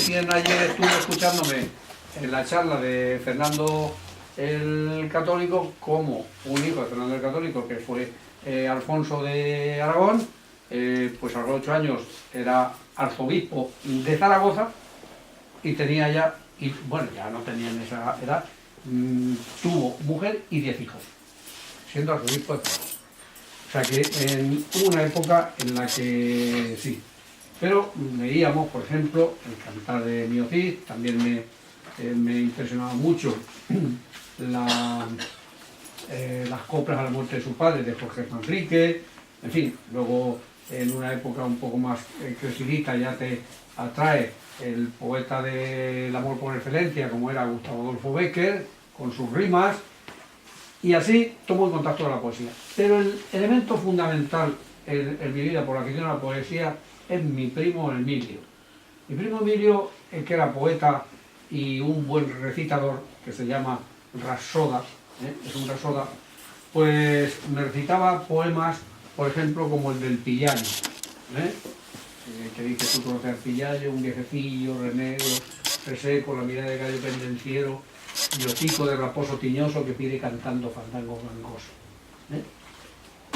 recién ayer estuve escuchándome en la charla de Fernando el Católico, como un hijo de Fernando el Católico, que fue Alfonso de Aragón, pues a los 8 años era arzobispo de Zaragoza y tenía ya, y bueno, ya no tenía en esa edad, tuvo mujer y 10 hijos, siendo arzobispo de Zaragoza. O sea que en una época en la que sí. Pero leíamos, por ejemplo, el Cantar de Mío Cid, también me impresionaba mucho las coplas a la muerte de su padre, de Jorge Manrique, en fin, luego en una época un poco más crecidita ya te atrae el poeta del amor por excelencia, como era Gustavo Adolfo Bécquer, con sus rimas, y así tomo en contacto con la poesía. Pero el elemento fundamental en mi vida por la afición a la poesía es mi primo Emilio. Mi primo Emilio, que era poeta y un buen recitador, que se llama Rapsoda, es un Rapsoda, pues me recitaba poemas, por ejemplo, como el del Pillayo, que dice: tú conoces al Pillayo, un viejecillo, renegro, reseco, la mirada de gallo pendenciero, y hocico de raposo tiñoso que pide cantando fandango gangoso.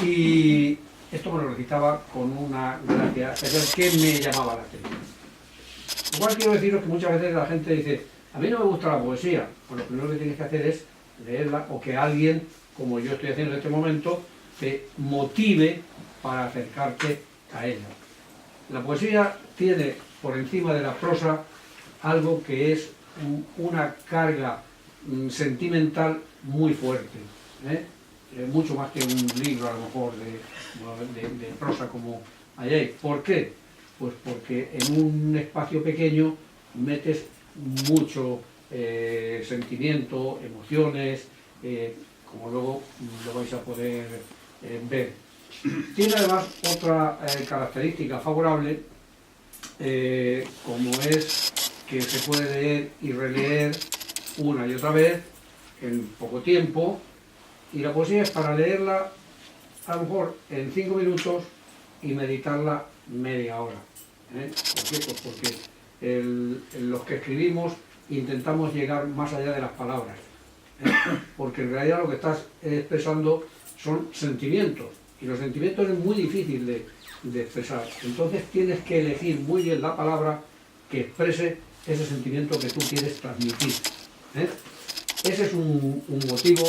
Y esto me lo recitaba con una gracia especial que me llamaba la atención. Igual quiero deciros que muchas veces la gente dice: a mí no me gusta la poesía. Pues lo primero que tienes que hacer es leerla, o que alguien, como yo estoy haciendo en este momento, te motive para acercarte a ella. La poesía tiene por encima de la prosa algo que es una carga sentimental muy fuerte, mucho más que un libro a lo mejor de prosa como hay. ¿Por qué? Pues porque en un espacio pequeño metes mucho sentimiento, emociones, como luego lo vais a poder ver. Tiene además otra característica favorable, como es que se puede leer y releer una y otra vez en poco tiempo, y la poesía es para leerla a lo mejor en 5 minutos y meditarla media hora. ¿Por qué? Pues porque los que escribimos intentamos llegar más allá de las palabras, porque en realidad lo que estás expresando son sentimientos, y los sentimientos es muy difícil de expresar. Entonces tienes que elegir muy bien la palabra que exprese ese sentimiento que tú quieres transmitir. Ese es un motivo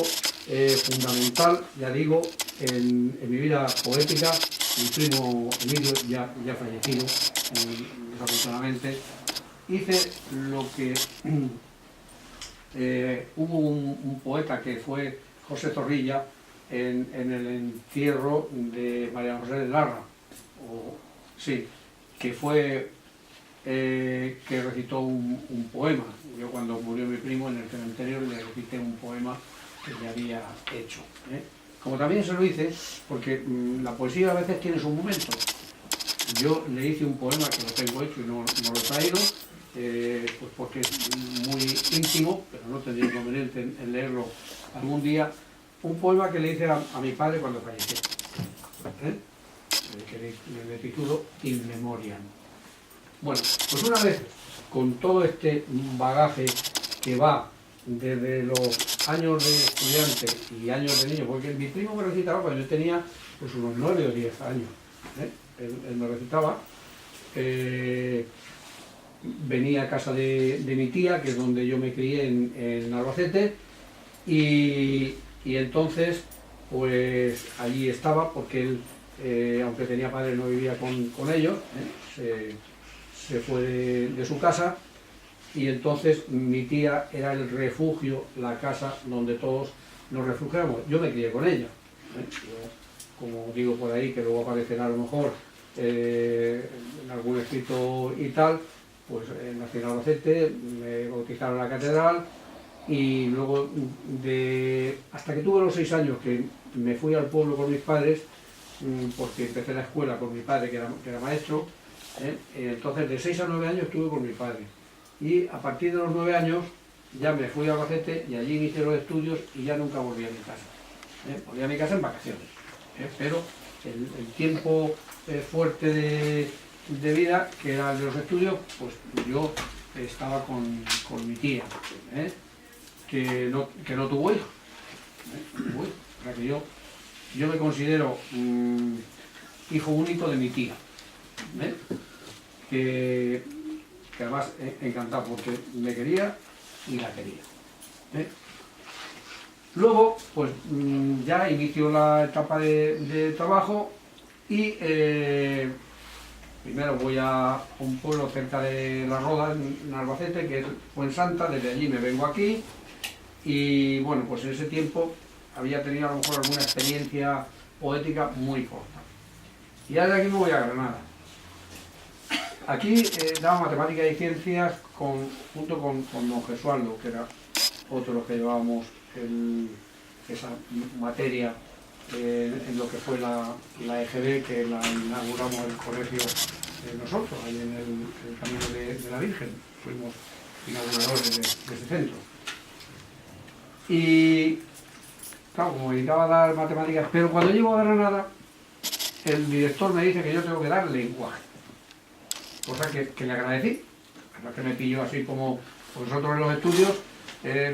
fundamental, ya digo, en mi vida poética. Mi primo Emilio, ya fallecido, desafortunadamente, hice lo que hubo un poeta que fue José Zorrilla en el entierro de María José de Larra, que fue que recitó un poema. Yo, cuando murió mi primo en el cementerio, le recité un poema que le había hecho. Como también se lo hice, porque la poesía a veces tiene sus momentos. Yo le hice un poema que lo tengo hecho y no lo he traído, pues porque es muy íntimo, pero no tendría inconveniente en leerlo algún día. Un poema que le hice a mi padre cuando falleció, que le titulo In Memoriam. Bueno, pues una vez con todo este bagaje que va desde los años de estudiante y años de niño, porque mi primo me recitaba cuando yo tenía pues unos 9 o 10 años. Él me recitaba, venía a casa de mi tía, que es donde yo me crié en Albacete, y entonces pues allí estaba, porque él, aunque tenía padre, no vivía con ellos, se fue de su casa, y entonces mi tía era el refugio, la casa donde todos nos refugiamos. Yo me crié con ella. Yo, como digo por ahí, que luego aparecerá a lo mejor en algún escrito y tal, pues nací en Albacete, me bautizaron en la catedral, y luego hasta que tuve los 6 años, que me fui al pueblo con mis padres, porque empecé la escuela con mi padre, que era maestro. Entonces de 6 a 9 años estuve con mi padre, y a partir de los 9 años ya me fui a Albacete y allí hice los estudios y ya nunca volví a mi casa. Volví a mi casa en vacaciones, pero el tiempo fuerte de vida, que era el de los estudios, pues yo estaba con mi tía, que no tuvo hijos. O sea que yo me considero hijo único de mi tía, que además encantado porque me quería y la quería. Luego, pues ya inició la etapa de trabajo y primero voy a un pueblo cerca de La Roda, en Albacete, que es Fuensanta. Desde allí me vengo aquí y bueno, pues en ese tiempo había tenido a lo mejor alguna experiencia poética muy corta. Y ahora de aquí me voy a Granada. Aquí daba matemáticas y ciencias junto con don Gesualdo, que era otro de los que llevábamos esa materia en lo que fue la EGB, que la inauguramos el colegio nosotros, ahí en el Camino de la Virgen. Fuimos inauguradores de ese centro. Y claro, como me dedicaba a dar matemáticas, pero cuando llego a Granada, el director me dice que yo tengo que dar lenguaje. Cosa que le agradecí, la que me pilló así como nosotros en los estudios.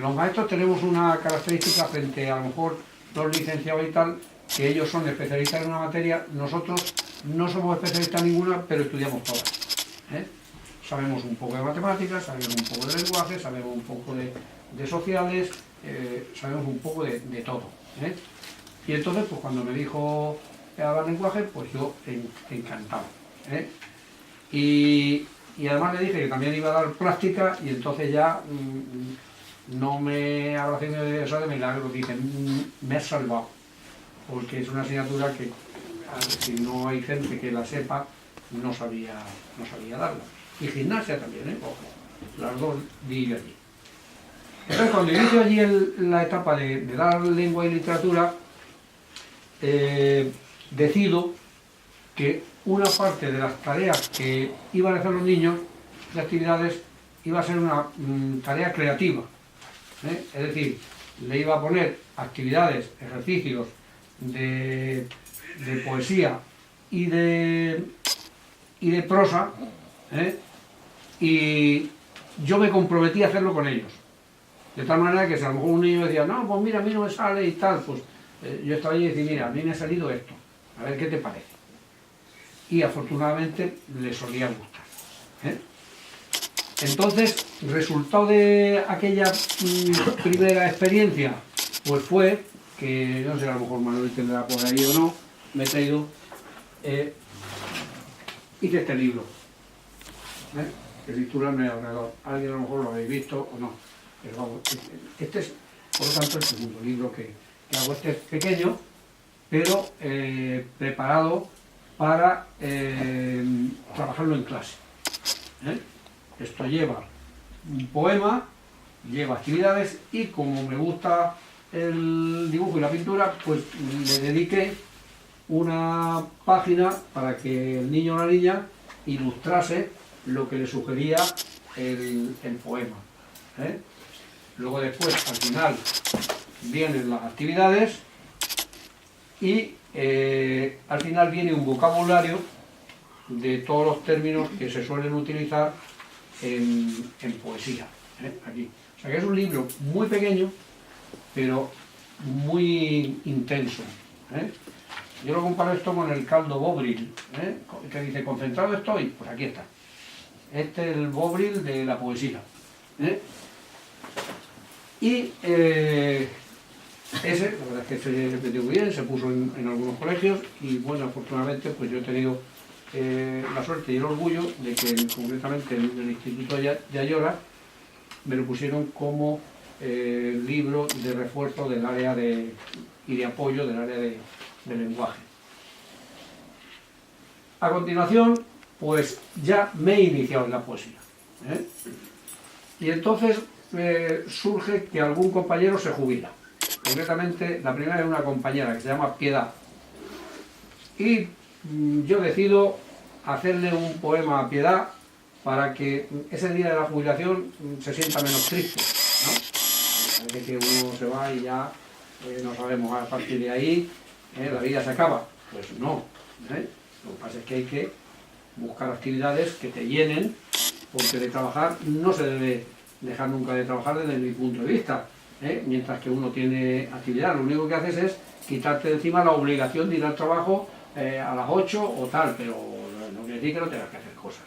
Los maestros tenemos una característica frente a lo mejor los licenciados y tal, que ellos son especialistas en una materia. Nosotros no somos especialistas en ninguna, pero estudiamos todas. Sabemos un poco de matemáticas, sabemos un poco de lenguaje, sabemos un poco de sociales, sabemos un poco de todo. Y entonces, pues cuando me dijo dar lenguaje, pues yo encantado. Y además le dije que también iba a dar práctica, y entonces ya no me abracé de eso de milagro, dije, me has salvado, porque es una asignatura que si no hay gente que la sepa, no sabía darla. Y gimnasia también, ojo, las dos di yo allí. Entonces cuando inicio allí la etapa de dar lengua y literatura, decido que una parte de las tareas que iban a hacer los niños de actividades iba a ser una tarea creativa. Es decir, le iba a poner actividades, ejercicios de poesía y de prosa, y yo me comprometí a hacerlo con ellos. De tal manera que si a lo mejor un niño decía, no, pues mira, a mí no me sale y tal, pues yo estaba allí y decía, mira, a mí me ha salido esto, a ver qué te parece. Y afortunadamente le solía gustar. Entonces, resultado de aquella primera experiencia, pues fue que, no sé, a lo mejor Manuel tendrá por ahí o no, me he traído, hice este libro, que se titula Mi alrededor. Alguien a lo mejor lo habéis visto o no, pero vamos, este es, por lo tanto, el segundo libro que hago. Este es pequeño, pero preparado para trabajarlo en clase. Esto lleva un poema, lleva actividades, y como me gusta el dibujo y la pintura, pues le dediqué una página para que el niño o la niña ilustrase lo que le sugería el poema. Luego después, al final, vienen las actividades y al final viene un vocabulario de todos los términos que se suelen utilizar en poesía, aquí. O sea que es un libro muy pequeño, pero muy intenso. Yo lo comparo esto con el caldo Bovril, que dice, concentrado estoy, pues aquí está. Este es el Bovril de la poesía. Y ese, la verdad es que se repetió muy bien, se puso en algunos colegios, y bueno, afortunadamente pues yo he tenido la suerte y el orgullo de que concretamente en el Instituto de Ayora me lo pusieron como libro de refuerzo del área y de apoyo del área de lenguaje. A continuación, pues ya me he iniciado en la poesía. Y entonces surge que algún compañero se jubila. Concretamente, la primera es una compañera que se llama Piedad. Y yo decido hacerle un poema a Piedad para que ese día de la jubilación se sienta menos triste, ¿no? Parece que uno se va y ya no sabemos a partir de ahí, la vida se acaba. Pues no. Lo que pasa es que hay que buscar actividades que te llenen porque de trabajar no se debe dejar nunca de trabajar desde mi punto de vista, mientras que uno tiene actividad. Lo único que haces es quitarte de encima la obligación de ir al trabajo a las 8 o tal, pero no quiere decir que no tengas que hacer cosas.